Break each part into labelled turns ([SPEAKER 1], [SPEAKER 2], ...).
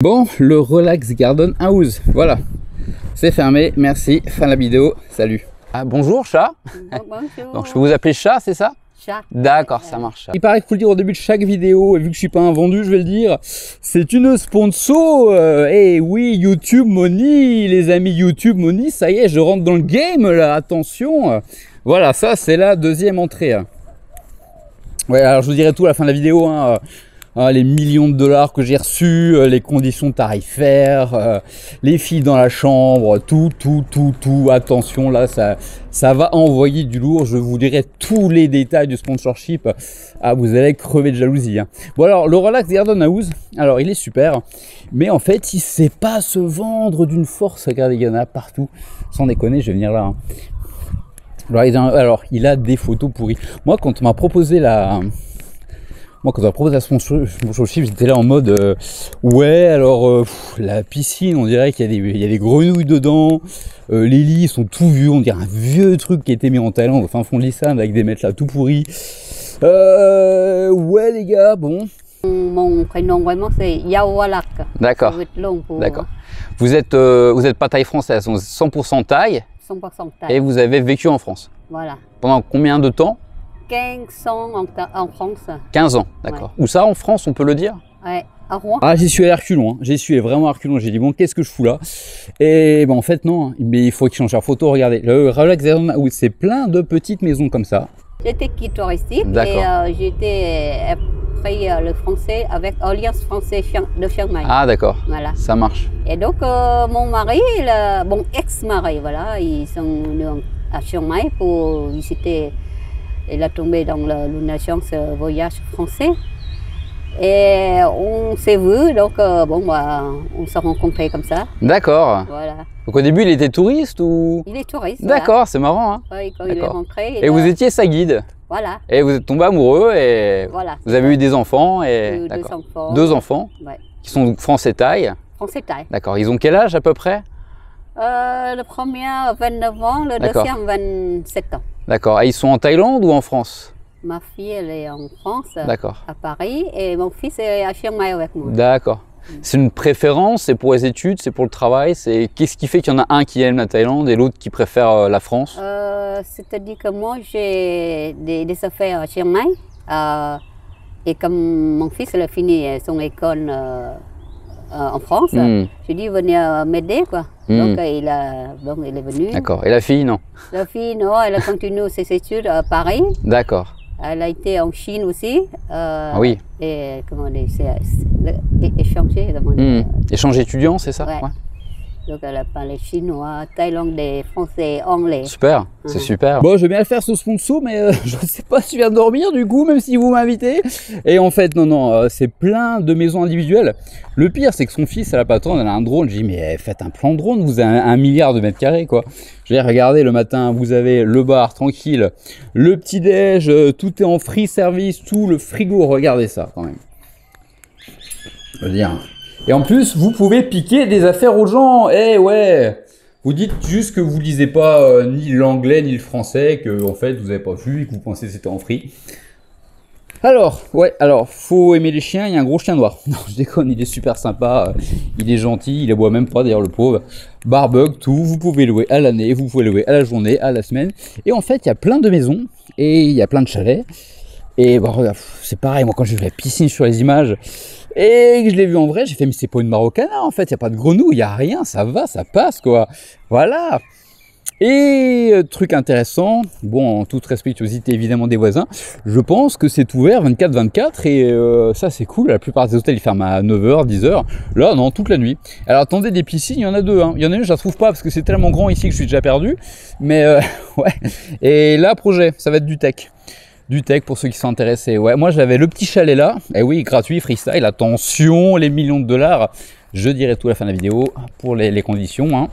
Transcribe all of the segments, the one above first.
[SPEAKER 1] Bon, le Relax Garden House, voilà, c'est fermé, merci, fin de la vidéo, salut. Ah, bonjour chat.
[SPEAKER 2] Bonjour.
[SPEAKER 1] Donc je peux vous appeler chat, c'est ça?
[SPEAKER 2] Chat.
[SPEAKER 1] D'accord, ça marche. Il paraît qu'il faut le dire au début de chaque vidéo, et vu que je suis pas un vendu, je vais le dire, c'est une sponsor. Eh oui, YouTube Money, les amis, YouTube Money, ça y est, je rentre dans le game là, attention. Voilà, ça c'est la deuxième entrée. Ouais, alors je vous dirai tout à la fin de la vidéo, hein. Les millions de dollars que j'ai reçus, les conditions tarifaires, les filles dans la chambre, tout. Attention, là, ça va envoyer du lourd. Je vous dirai tous les détails du sponsorship. Ah, vous allez crever de jalousie. Hein. Bon, alors, le Relax Garden House, alors, il est super. Mais en fait, il ne sait pas se vendre d'une force. Regardez, il y en a partout. Sans déconner, je vais venir là. Hein. Alors, il a des photos pourries. Moi, quand on m'a proposé quand on a proposé la sponsorship, j'étais là en mode ouais, alors la piscine, on dirait qu'il y a des grenouilles dedans, les lits sont tout vieux, on dirait un vieux truc qui a été mis en Thaïlande, enfin fond de l'Issam avec des matelas tout pourris. Ouais les gars, bon.
[SPEAKER 2] Mon prénom vraiment c'est Yawalak.
[SPEAKER 1] D'accord. D'accord. Vous êtes pas thaï française, vous êtes 100% thaï.
[SPEAKER 2] 100% thaï.
[SPEAKER 1] Et vous avez vécu en France.
[SPEAKER 2] Voilà.
[SPEAKER 1] Pendant combien de temps?
[SPEAKER 2] 15 ans en France.
[SPEAKER 1] 15 ans, d'accord. Ouais. Où ça en France, on peut le dire?
[SPEAKER 2] Ouais, à Rouen. Ah,
[SPEAKER 1] j'y suis allé à reculons, hein. J'y suis allé vraiment à reculons. J'ai dit, bon, qu'est-ce que je fous là? Et ben en fait, non, mais il faut qu'il change la photo. Regardez, le Relax Garden House, c'est plein de petites maisons comme ça.
[SPEAKER 2] J'étais guide touristique et j'étais appris le français avec Alliance française de Chiang Mai.
[SPEAKER 1] Ah, d'accord.
[SPEAKER 2] Voilà.
[SPEAKER 1] Ça marche.
[SPEAKER 2] Et donc, mon mari, mon ex-mari, voilà, ils sont venus à Chiang Mai pour visiter. Il a tombé dans l'agence voyage français. Et on s'est vu, donc bon, bah, on s'est rencontrés comme ça.
[SPEAKER 1] D'accord.
[SPEAKER 2] Voilà.
[SPEAKER 1] Donc au début, il était touriste ou?
[SPEAKER 2] Il est touriste.
[SPEAKER 1] D'accord,
[SPEAKER 2] voilà.
[SPEAKER 1] C'est marrant. Hein.
[SPEAKER 2] Oui, quand il est rentré.
[SPEAKER 1] Et vous étiez sa guide.
[SPEAKER 2] Voilà.
[SPEAKER 1] Et vous êtes tombé amoureux et
[SPEAKER 2] voilà,
[SPEAKER 1] vous avez eu des enfants. Et...
[SPEAKER 2] Deux enfants.
[SPEAKER 1] Deux enfants
[SPEAKER 2] ouais.
[SPEAKER 1] Qui sont français thaï.
[SPEAKER 2] Français thaï.
[SPEAKER 1] D'accord. Ils ont quel âge à peu près?
[SPEAKER 2] Le premier 29 ans, le deuxième 27 ans.
[SPEAKER 1] D'accord. Et ils sont en Thaïlande ou en France?
[SPEAKER 2] Ma fille, elle est en France, à Paris, et mon fils est à Chiang Mai avec moi.
[SPEAKER 1] D'accord. C'est une préférence, c'est pour les études, c'est pour le travail, qu'est-ce qui fait qu'il y en a un qui aime la Thaïlande et l'autre qui préfère la France?
[SPEAKER 2] C'est-à-dire que moi, j'ai des affaires à Chiang Mai, et comme mon fils il a fini son école en France, j'ai dit venir m'aider, quoi. Donc, il est venu.
[SPEAKER 1] D'accord. Et la fille, non?
[SPEAKER 2] La fille, non, elle a continué ses études à Paris.
[SPEAKER 1] D'accord.
[SPEAKER 2] Elle a été en Chine aussi.
[SPEAKER 1] Oui.
[SPEAKER 2] Et comment dire, échanger.
[SPEAKER 1] Échange étudiant, c'est ça?
[SPEAKER 2] Ouais. Donc elle a parlé chinois, thaïlandais, français, anglais.
[SPEAKER 1] Super, c'est super. Bon, je vais bien le faire ce sponsor, mais je ne sais pas si je viens dormir du coup, même si vous m'invitez. Et en fait, non, c'est plein de maisons individuelles. Le pire, c'est que son fils, à la patronne, elle a un drone. Je dis, mais faites un plan de drone, vous avez 1 milliard de mètres carrés, quoi. Je vais regarder le matin, vous avez le bar tranquille, le petit-déj, tout est en free service, tout le frigo, regardez ça quand même. Je veux dire. Et en plus, vous pouvez piquer des affaires aux gens. Eh ouais. Vous dites juste que vous lisez pas ni l'anglais ni le français, que en fait vous avez pas vu et que vous pensez que c'était en free. Alors, faut aimer les chiens. Il y a un gros chien noir. Non, je déconne, il est super sympa. Il est gentil, il aboie même pas d'ailleurs le pauvre. Barbug, tout. Vous pouvez louer à l'année, vous pouvez louer à la journée, à la semaine. Et en fait, il y a plein de maisons et il y a plein de chalets. Et bon, regarde, c'est pareil. Moi, quand j'ai vu la piscine sur les images. Et que je l'ai vu en vrai, j'ai fait, mais c'est pas une Marocana en fait, il n'y a pas de grenouille, il n'y a rien, ça va, ça passe quoi. Voilà. Et truc intéressant, bon, en toute respectuosité évidemment des voisins, je pense que c'est ouvert 24/24 et ça c'est cool, la plupart des hôtels ils ferment à 9h, 10h, là non, toute la nuit. Alors attendez, des piscines, il y en a deux, hein. Il y en a une, je la trouve pas parce que c'est tellement grand ici que je suis déjà perdu, mais ouais. Et là, projet, ça va être du tech. Du tech pour ceux qui sont intéressés. Ouais, moi j'avais le petit chalet là. Et oui, gratuit, freestyle. Attention, les millions de dollars. Je dirai tout à la fin de la vidéo pour les conditions. Hein.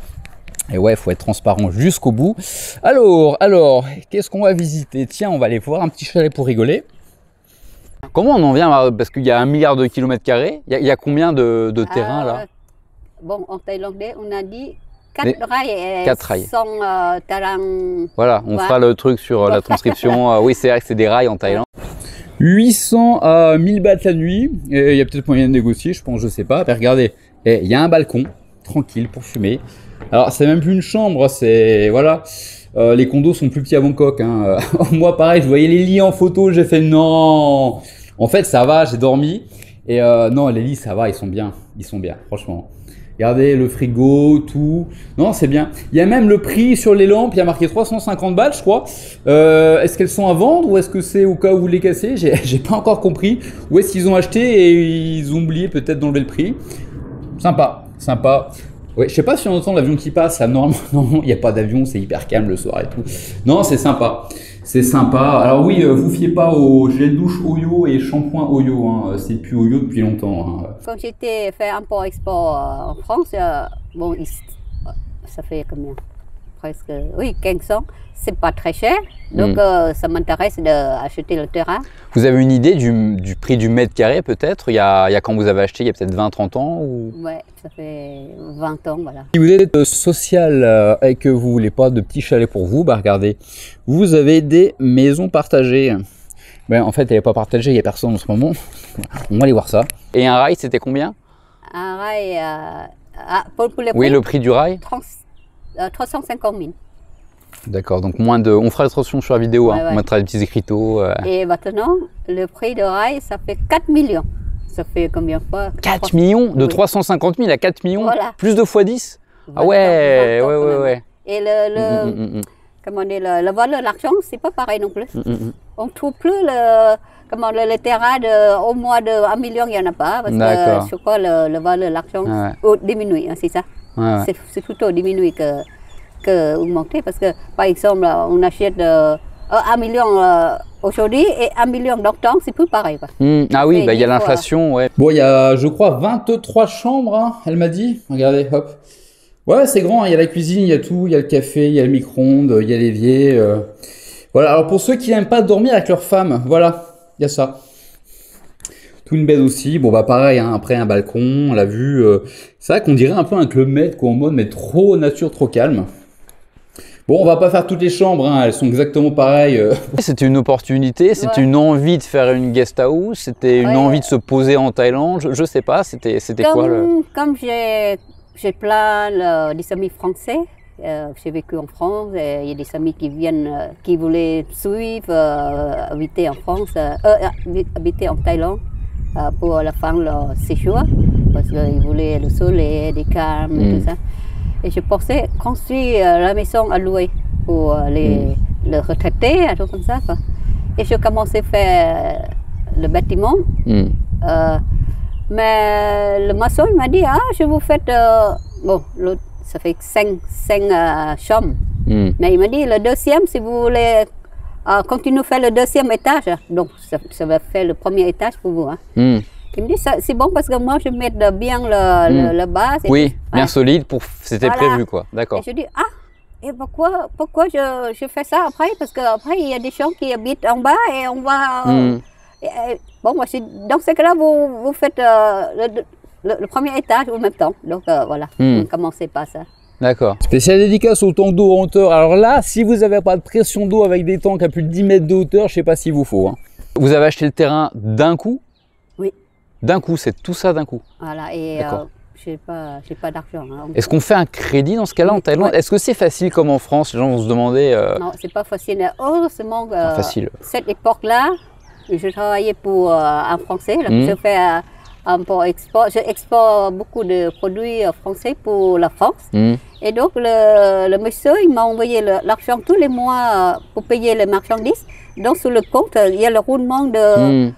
[SPEAKER 1] Et ouais, il faut être transparent jusqu'au bout. Alors, qu'est-ce qu'on va visiter? Tiens, on va aller voir un petit chalet pour rigoler. Comment on en vient? Parce qu'il y a 1 milliard de kilomètres carrés. Il y a combien de terrains là?
[SPEAKER 2] Bon, en thaïlandais, on a dit 4 rails et
[SPEAKER 1] 4 rails.
[SPEAKER 2] 100 tarang.
[SPEAKER 1] Voilà, on fera le truc sur la transcription. Oui, c'est vrai que c'est des rails en Thaïlande. 800 à 1000 bahts la nuit. Et il y a peut-être moyen de négocier, je pense, je sais pas. Mais regardez, Et il y a un balcon, tranquille pour fumer. Alors c'est même plus une chambre, c'est voilà. Les condos sont plus petits à Bangkok. Hein. Moi pareil, je voyais les lits en photo, j'ai fait non. En fait ça va, j'ai dormi. Et non, les lits ça va, ils sont bien, franchement. Regardez le frigo, tout. Non, c'est bien. Il y a même le prix sur les lampes, il y a marqué 350 bahts, je crois. Est-ce qu'elles sont à vendre ou est-ce que c'est au cas où vous les cassez? J'ai pas encore compris. Ou est-ce qu'ils ont acheté et ils ont oublié peut-être d'enlever le prix? Sympa, sympa. Ouais, je sais pas si on entend l'avion qui passe. Là, normalement, non, il n'y a pas d'avion, c'est hyper calme le soir et tout. Non, c'est sympa. C'est sympa. Alors oui, vous fiez pas au gel douche Oyo et shampoing Oyo. Hein. C'est plus Oyo depuis longtemps. Hein.
[SPEAKER 2] Quand j'étais fait import-export en France, bon, ça fait combien? Presque, oui, 15 ans. C'est pas très cher, donc ça m'intéresse d'acheter le terrain.
[SPEAKER 1] Vous avez une idée du prix du mètre carré peut-être? Il y a quand vous avez acheté, il y a peut-être 20-30 ans ou...
[SPEAKER 2] Ouais, ça fait 20 ans, voilà.
[SPEAKER 1] Si vous êtes social et que vous voulez pas de petits chalets pour vous, bah regardez, vous avez des maisons partagées. Ben, en fait, elle n'est pas partagée, il n'y a personne en ce moment. On va aller voir ça. Et un rail, c'était combien?
[SPEAKER 2] Un rail, pour le prix,
[SPEAKER 1] oui, le prix du rail
[SPEAKER 2] 350 000.
[SPEAKER 1] D'accord, donc moins de... On fera l'attention sur la vidéo,
[SPEAKER 2] ouais,
[SPEAKER 1] hein. On mettra des petits écriteaux.
[SPEAKER 2] Et maintenant, le prix de rail, ça fait 4 millions. Ça fait combien de fois?
[SPEAKER 1] 4 millions? De 350 000 à 4 millions?
[SPEAKER 2] Voilà.
[SPEAKER 1] Plus de fois 10? Ah ouais, ouais.
[SPEAKER 2] Et comment dire, la valeur de l'argent, c'est pas pareil non plus. On trouve plus le terrain au moins de 1 million, il n'y en a pas. Parce que je crois que la valeur de l'argent diminue, hein, c'est ça. C'est plutôt diminué que augmenter parce que par exemple on achète 1 million aujourd'hui et 1 million dans le temps, c'est plus pareil. Quoi.
[SPEAKER 1] Ah oui, il y a l'inflation, ouais. Bon, il y a, je crois, 23 chambres, hein, elle m'a dit. Regardez, hop. Ouais, c'est grand, il y a la cuisine, il y a tout, il y a le café, il y a le micro-ondes, il y a l'évier. Voilà, alors pour ceux qui n'aiment pas dormir avec leur femme, voilà, il y a ça. Twin bed aussi, bon bah pareil, hein, après un balcon, on l'a vu. C'est vrai qu'on dirait un peu un Club Med, quoi, en mode, mais trop nature, trop calme. Bon, on va pas faire toutes les chambres, hein, elles sont exactement pareilles. C'était une opportunité, c'était une envie de faire une guest house, c'était une envie de se poser en Thaïlande, je sais pas, c'était quoi le...
[SPEAKER 2] Comme j'ai plein des amis français, j'ai vécu en France, il y a des amis qui viennent, qui voulaient suivre, habiter en France, habiter en Thaïlande pour la fin de leur séjour, parce qu'ils voulaient le soleil, des calmes et tout ça. Et je pensais construire la maison à louer pour les retraités, un truc comme ça. Quoi. Et je commençais à faire le bâtiment. Mais le maçon il m'a dit, je vous fais... bon, ça fait 5 chambres. Mais il m'a dit, le deuxième, si vous voulez continuer à faire le deuxième étage, donc ça va faire le premier étage pour vous. Hein. Il me dit, c'est bon parce que moi, je mets bien le base.
[SPEAKER 1] Oui, bien solide, c'était prévu, quoi. D'accord.
[SPEAKER 2] Et je dis, et pourquoi je fais ça après? Parce qu'après, il y a des gens qui habitent en bas et on va... bon, moi, dans ce cas-là, vous faites le premier étage en même temps. Donc, voilà, on commençait par ça.
[SPEAKER 1] D'accord. Spécial dédicace au tank d'eau en hauteur. Alors là, si vous n'avez pas de pression d'eau avec des tanks à plus de 10 mètres de hauteur, je ne sais pas s'il vous faut. Hein. Vous avez acheté le terrain d'un coup?
[SPEAKER 2] Oui.
[SPEAKER 1] D'un coup, c'est tout ça d'un coup?
[SPEAKER 2] Voilà, et j'ai pas d'argent. Hein.
[SPEAKER 1] Est-ce qu'on fait un crédit dans ce cas-là en Thaïlande? Est-ce que c'est facile comme en France? Les gens vont se demander...
[SPEAKER 2] Non, c'est pas facile. Heureusement,
[SPEAKER 1] facile.
[SPEAKER 2] Cette époque-là, je travaillais pour un Français. Là, je fais import-export. Je exporte beaucoup de produits français pour la France. Et donc, le monsieur, il m'a envoyé l'argent tous les mois pour payer les marchandises. Donc, sur le compte, il y a le roulement de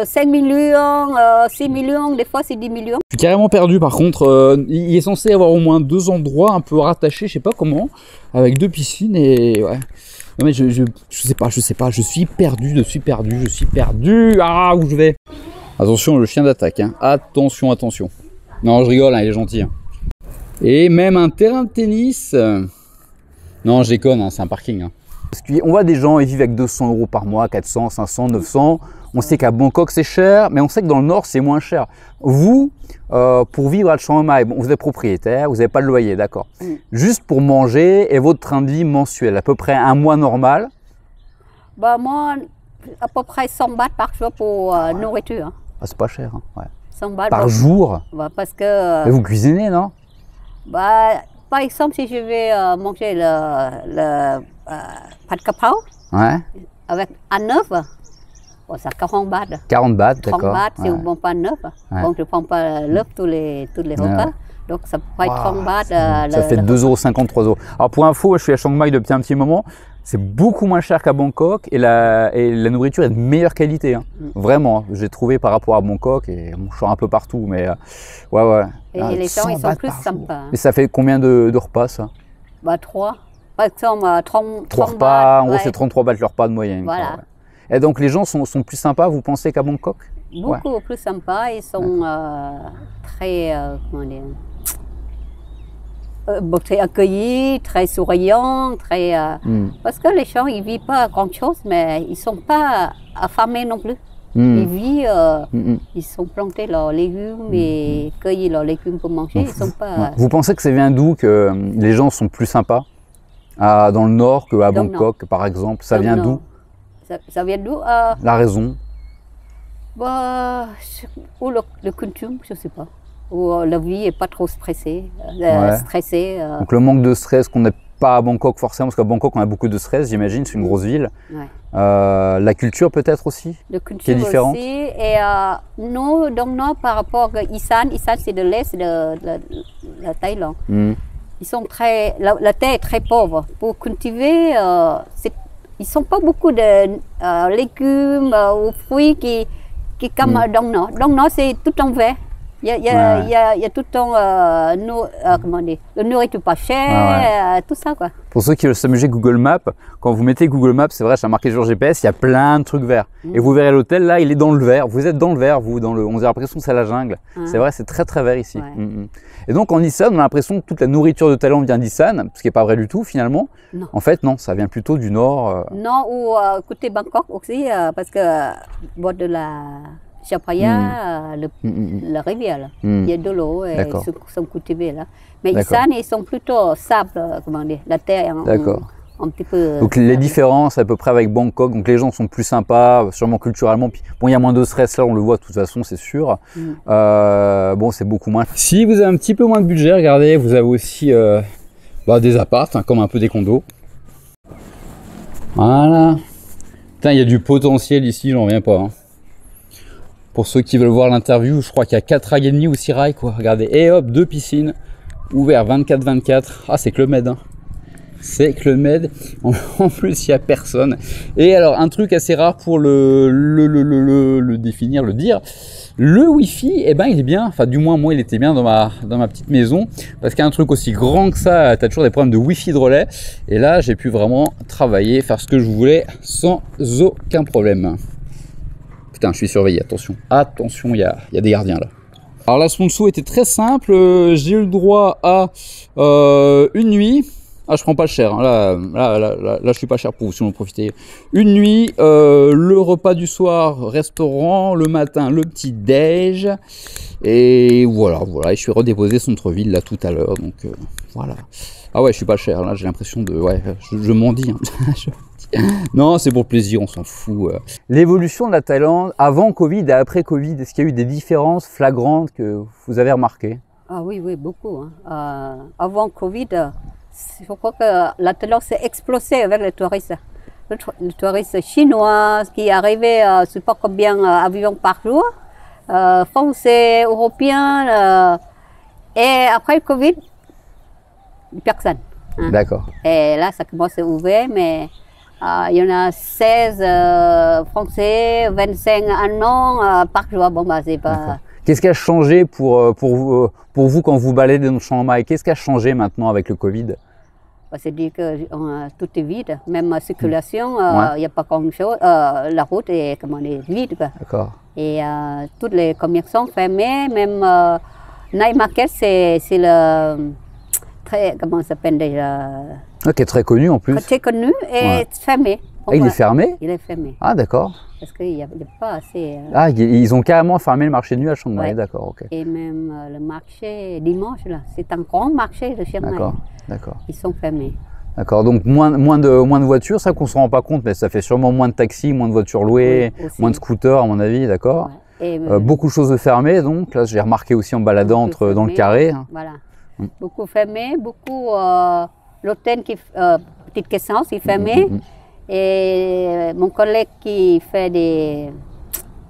[SPEAKER 2] 5 millions, 6 millions, des fois c'est 10 millions.
[SPEAKER 1] Je suis carrément perdu par contre. Il est censé y avoir au moins 2 endroits un peu rattachés, je sais pas comment, avec 2 piscines et ouais. Non mais je sais pas, je suis perdu. Ah, où je vais? Attention, le chien d'attaque, hein. Attention. Non, je rigole, hein, il est gentil. Hein. Et même un terrain de tennis. Non, je déconne, hein, c'est un parking. Hein. Parce qu'on voit des gens, ils vivent avec 200 € par mois, 400, 500, 900. On sait qu'à Bangkok c'est cher, mais on sait que dans le nord c'est moins cher. Vous, pour vivre à Chiang Mai, bon, vous êtes propriétaire, vous n'avez pas le loyer, d'accord. Juste pour manger et votre train de vie mensuel, à peu près un mois normal?
[SPEAKER 2] Bah moi, à peu près 100 bahts par jour pour nourriture. Hein.
[SPEAKER 1] Ah, c'est pas cher, hein. Ouais.
[SPEAKER 2] 100 bahts.
[SPEAKER 1] Par jour?
[SPEAKER 2] Bah, parce que...
[SPEAKER 1] Et vous cuisinez, non?
[SPEAKER 2] Bah, par exemple, si je vais manger le pad kapao
[SPEAKER 1] Ouais.
[SPEAKER 2] avec un œuf, bon, ça 40 bahts.
[SPEAKER 1] 40 bahts,
[SPEAKER 2] 30
[SPEAKER 1] d'accord.
[SPEAKER 2] bahts, si
[SPEAKER 1] Ouais.
[SPEAKER 2] on ne prend pas un œuf.
[SPEAKER 1] Ouais.
[SPEAKER 2] Bon, je ne prends pas l'œuf tous les repas. Donc, ça peut être 30 bahts.
[SPEAKER 1] Ça fait 2,50 €, 3 €. Alors, pour info, je suis à Chiang Mai depuis un petit moment. C'est beaucoup moins cher qu'à Bangkok et la nourriture est de meilleure qualité. Hein. Vraiment, j'ai trouvé par rapport à Bangkok et bon, je sors un peu partout, mais ouais.
[SPEAKER 2] Et les gens, ils sont plus sympas. Hein.
[SPEAKER 1] Et ça fait combien de repas, ça?
[SPEAKER 2] Bah, 3. Par exemple, 30
[SPEAKER 1] 3 repas,
[SPEAKER 2] bahts,
[SPEAKER 1] en gros,
[SPEAKER 2] ouais.
[SPEAKER 1] c'est 33 bahts le repas de moyenne.
[SPEAKER 2] Voilà.
[SPEAKER 1] Quoi, ouais. Et donc, les gens sont plus sympas, vous pensez, qu'à Bangkok?
[SPEAKER 2] Beaucoup plus sympas. Ils sont très, comment dire, très accueillis, très souriants, très, parce que les gens, ils vivent pas grand-chose, mais ils sont pas affamés non plus. Ils vivent, ils sont plantés leurs légumes et cueillis leurs légumes pour manger.
[SPEAKER 1] Donc,
[SPEAKER 2] ils sont pas...
[SPEAKER 1] Vous pensez que ça vient d'où que les gens sont plus sympas dans le nord qu'à Bangkok, par exemple? Ça vient d'où?
[SPEAKER 2] Ça vient d'où?
[SPEAKER 1] La raison?
[SPEAKER 2] Bah, ou le coutume, je sais pas. Où la vie n'est pas trop stressée.
[SPEAKER 1] Donc le manque de stress qu'on n'a pas à Bangkok forcément, parce qu'à Bangkok on a beaucoup de stress, j'imagine, c'est une grosse ville.
[SPEAKER 2] Ouais.
[SPEAKER 1] La culture peut-être aussi,
[SPEAKER 2] la culture
[SPEAKER 1] qui est différente.
[SPEAKER 2] Aussi. Et nous, donc nous, par rapport à Isan c'est de l'est de la Thaïlande. Ils sont très, la terre est très pauvre. Pour cultiver, ils sont pas beaucoup de légumes ou fruits qui comme dans le nord. Dans le nord, c'est tout en vert. Il y a tout le temps comment dire, le nourriture pas cher, tout ça quoi.
[SPEAKER 1] Pour ceux qui veulent s'amuser Google Maps, quand vous mettez Google Maps, c'est vrai, j'ai marqué sur GPS, il y a plein de trucs verts. Et vous verrez l'hôtel là, il est dans le vert. Vous êtes dans le vert, vous, on a l'impression que c'est la jungle. C'est vrai, c'est très très vert ici. Et donc en Isan, on a l'impression que toute la nourriture de Thaïlande vient d'Isan, ce qui n'est pas vrai du tout finalement.
[SPEAKER 2] Non.
[SPEAKER 1] En fait, non, ça vient plutôt du nord.
[SPEAKER 2] Non, ou côté Bangkok aussi, parce que bord de la Chao Phraya, la rivière, là. Il y a de l'eau et ils sont cultivés là. Mais Isan, ils sont plutôt sable, comment dire, la terre un petit peu.
[SPEAKER 1] Donc les différences à peu près avec Bangkok, donc les gens sont plus sympas, sûrement culturellement. Puis, bon, il y a moins de stress là, on le voit de toute façon, c'est sûr. Bon, c'est beaucoup moins. Si vous avez un petit peu moins de budget, regardez, vous avez aussi des apparts, comme un peu des condos. Voilà. Putain, il y a du potentiel ici, j'en reviens pas. Hein. Pour ceux qui veulent voir l'interview, je crois qu'il y a 4 rails et demi ou 6 rails, quoi. Regardez, et hop, 2 piscines, ouverts 24/24. Ah, c'est Club Med, hein. C'est Club Med. En plus, il n'y a personne. Et alors, un truc assez rare pour le définir, le dire, le Wi-Fi, eh ben, il est bien. Enfin, du moins, moi, il était bien dans ma petite maison. Parce qu'un truc aussi grand que ça, tu as toujours des problèmes de Wi-Fi de relais. Et là, j'ai pu vraiment travailler, faire ce que je voulais sans aucun problème. Putain, je suis surveillé, attention. Attention, il y a des gardiens là. Alors la sponsor était très simple. J'ai eu le droit à une nuit. Ah, je prends pas cher. Hein. Là, je suis pas cher pour vous si vous en profitez. Une nuit, le repas du soir, restaurant, le matin, le petit déj. Et voilà. Et je suis redéposé centre-ville là tout à l'heure. Donc voilà. Ah ouais, je suis pas cher. Là, j'ai l'impression de. Ouais, je m'en dis. Hein. Non, c'est pour plaisir, on s'en fout. L'évolution de la Thaïlande avant Covid et après Covid, est-ce qu'il y a eu des différences flagrantes que vous avez remarquées?
[SPEAKER 2] Ah oui, beaucoup. Hein. Avant Covid, je crois que la Thaïlande s'est explosée avec les touristes. Les touristes chinois qui arrivaient, je ne sais pas combien d'avions par jour, français, européens. Et après le Covid, personne. Hein.
[SPEAKER 1] D'accord.
[SPEAKER 2] Et là, ça commence à ouvrir, mais il y en a 16 français, 25 allemands par jour. Bon, bah, c'est pas.
[SPEAKER 1] Qu'est-ce qui a changé pour vous quand vous baladez dans Chiang Mai? Qu'est-ce qui a changé maintenant avec le Covid?
[SPEAKER 2] C'est-à-dire que tout est vide, même la circulation, il n'y a pas grand-chose. La route est vide.
[SPEAKER 1] D'accord.
[SPEAKER 2] Et tous les commerçants fermés, même Night Market, c'est le. Comment ça s'appelle déjà?
[SPEAKER 1] Qui est très connu en plus.
[SPEAKER 2] Très connu et fermé.
[SPEAKER 1] Ah, il est fermé?
[SPEAKER 2] Il est fermé.
[SPEAKER 1] Ah, d'accord.
[SPEAKER 2] Parce qu'il n'y a pas assez.
[SPEAKER 1] Ah, ils ont carrément fermé le marché de nuit à Chiang Mai, d'accord, ok.
[SPEAKER 2] Et même le marché dimanche, là, c'est un grand marché de Chiang Mai.
[SPEAKER 1] D'accord.
[SPEAKER 2] Ils sont fermés.
[SPEAKER 1] D'accord, donc moins de voitures, ça qu'on ne se rend pas compte, mais ça fait sûrement moins de taxis, moins de voitures louées, moins de scooters à mon avis, d'accord.
[SPEAKER 2] Et,
[SPEAKER 1] beaucoup de choses de fermées, donc là j'ai remarqué aussi en baladant dans le carré. Hein.
[SPEAKER 2] Voilà, beaucoup fermé, beaucoup l'hôtel qui petite essence qui est fermé. Et mon collègue qui fait des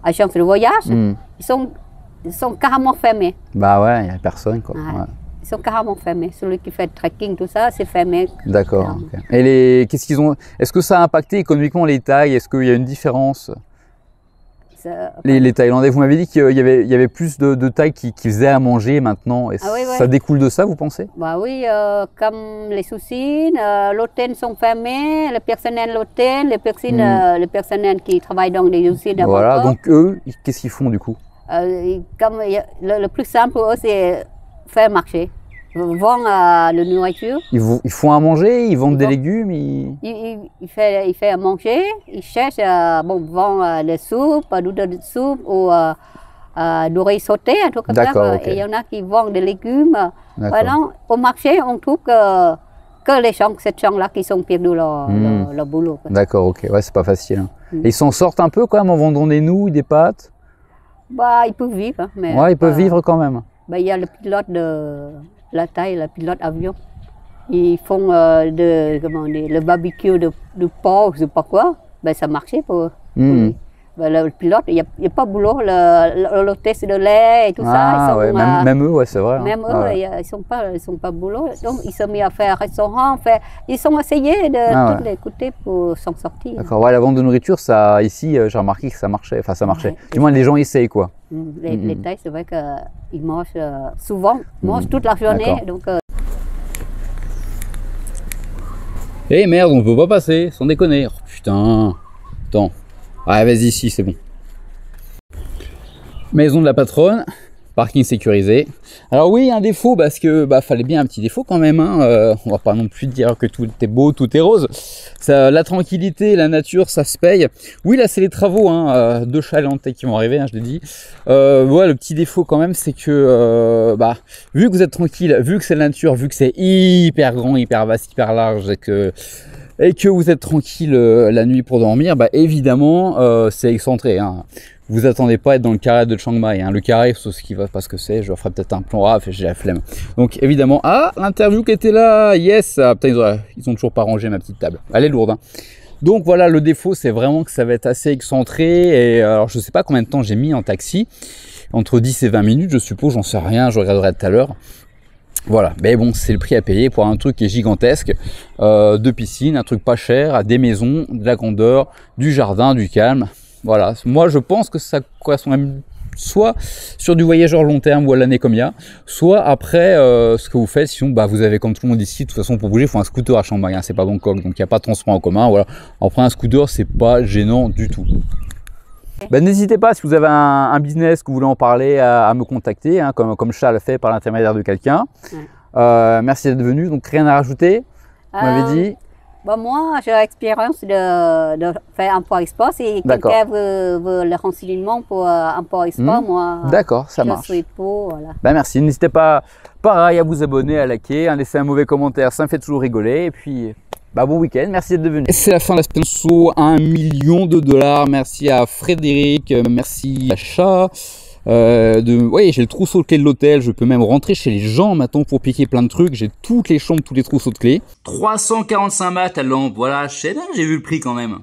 [SPEAKER 2] agences de voyage, ils sont carrément fermés.
[SPEAKER 1] Bah ouais, il n'y a personne quoi.
[SPEAKER 2] Ouais.
[SPEAKER 1] Ouais.
[SPEAKER 2] Ils sont carrément fermés. Celui qui fait le trekking, tout ça, c'est fermé.
[SPEAKER 1] D'accord. Okay. Et qu'est-ce qu'ils ont? Est-ce que ça a impacté économiquement les Thaïs? Est-ce qu'il y a une différence? Les Thaïlandais, vous m'avez dit qu'il y avait plus de Thaïs qui faisaient à manger maintenant. Et ça découle de ça, vous pensez?
[SPEAKER 2] Bah oui, comme les soucis, l'hôtel sont fermés, le personnel de l'hôtel, le personnel qui travaille dans les usines.
[SPEAKER 1] Voilà, donc eux, qu'est-ce qu'ils font du coup?
[SPEAKER 2] Comme le plus simple pour eux, c'est faire marché. Ils vendent la nourriture.
[SPEAKER 1] Ils font à manger, ils vendent des légumes.
[SPEAKER 2] Ils font à manger, ils cherchent, vendent des soupes, noudles de soupe ou du riz sauté, un truc comme ça.
[SPEAKER 1] Okay.
[SPEAKER 2] Et il y en a qui vendent des légumes. Voilà, au marché, on trouve que les gens, ces gens-là qui sont perdus leur boulot.
[SPEAKER 1] D'accord, ok. Ouais, c'est pas facile. Hein. Et ils s'en sortent un peu quand même en vendant des nouilles, des pâtes?
[SPEAKER 2] Bah, ils peuvent vivre. Mais
[SPEAKER 1] ouais, ils peuvent vivre quand même.
[SPEAKER 2] Bah, il y a le pilote de la Thaï, le pilote avion. Ils font le barbecue de porc, je sais pas quoi. Ben, ça marchait pour lui. Ben, le pilote, il n'y a pas de boulot. L'hôtesse de lait et tout ça. Ils sont,
[SPEAKER 1] même eux, ouais, c'est vrai.
[SPEAKER 2] Même eux, ils sont pas boulot. Donc, ils sont mis à faire restaurant. Ils sont essayés de tous les côtés pour s'en sortir.
[SPEAKER 1] D'accord, ouais, la vente de nourriture, ça, ici, j'ai remarqué que ça marchait. Enfin, ça marchait. Du moins, les gens essayent, quoi.
[SPEAKER 2] Les Thaïs, c'est vrai qu'ils mangent souvent, mangent toute la journée. Donc,
[SPEAKER 1] eh merde, on peut pas passer, sans déconner. Oh, putain. Attends. Ah, vas-y, si, c'est bon. Maison de la patronne, parking sécurisé. Alors oui, un défaut, parce que fallait bien un petit défaut quand même. Hein. On va pas non plus dire que tout est beau, tout est rose. Ça, la tranquillité, la nature, ça se paye. Oui, là, c'est les travaux, hein, 2 chalets en tête qui vont arriver, hein, je l'ai dit. Ouais, le petit défaut quand même, c'est que vu que vous êtes tranquille, vu que c'est la nature, vu que c'est hyper grand, hyper vaste, hyper large, et que vous êtes tranquille la nuit pour dormir, évidemment, c'est excentré. Hein. Vous attendez pas à être dans le carré de Chiang Mai. Hein. Le carré, c'est ce qui va pas ce que c'est. Je ferai peut-être un plan raf et j'ai la flemme. Donc évidemment, l'interview qui était là, yes. Putain, ils ont toujours pas rangé ma petite table. Elle est lourde. Hein. Donc voilà, le défaut, c'est vraiment que ça va être assez excentré. Et alors, je sais pas combien de temps j'ai mis en taxi. Entre 10 et 20 minutes, je suppose. J'en sais rien. Je regarderai tout à l'heure. Voilà, mais bon, c'est le prix à payer pour un truc qui est gigantesque, 2 piscines, un truc pas cher, des maisons, de la grandeur, du jardin, du calme. Voilà, moi je pense que ça correspond même soit sur du voyageur long terme ou à l'année comme il y a, soit après ce que vous faites, sinon vous avez comme tout le monde ici, de toute façon pour bouger, il faut un scooter à Chiang Mai, hein, c'est pas Bangkok, donc il n'y a pas de transport en commun, voilà. Après un scooter, c'est pas gênant du tout. N'hésitez pas, si vous avez un business que vous voulez en parler, à me contacter, hein, comme Charles fait par l'intermédiaire de quelqu'un. Merci d'être venu, donc rien à rajouter, vous m'avez dit.
[SPEAKER 2] Moi, j'ai l'expérience de faire import-export. Si quelqu'un veut le renseignement pour import-export, moi,
[SPEAKER 1] d'accord, ça marche.
[SPEAKER 2] Je suis pour, voilà.
[SPEAKER 1] Merci, n'hésitez pas, pareil, à vous abonner, à liker, à laisser un mauvais commentaire, ça me fait toujours rigoler. Et puis, bon week-end, merci d'être venu. C'est la fin de la sponsor, $1 million. Merci à Frédéric, merci à Chat. Oui, j'ai le trousseau de clés de l'hôtel, je peux même rentrer chez les gens maintenant pour piquer plein de trucs, j'ai toutes les chambres, tous les trousseaux de clés. 345 bahts à lampe, voilà, j'ai vu le prix quand même.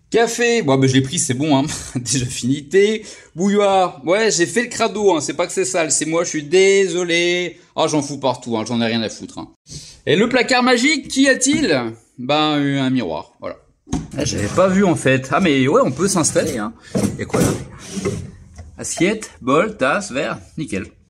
[SPEAKER 1] Café, je l'ai pris, c'est bon, hein. Déjà fini. Thé, bouilloire, ouais, j'ai fait le crado, hein. C'est pas que c'est sale, c'est moi, je suis désolé. J'en fous partout, hein. J'en ai rien à foutre. Hein. Et le placard magique, qu'y a-t-il? Un miroir, voilà. J'avais pas vu en fait. Mais ouais, on peut s'installer, hein. Et quoi là? Assiette, bol, tasse, verre, nickel.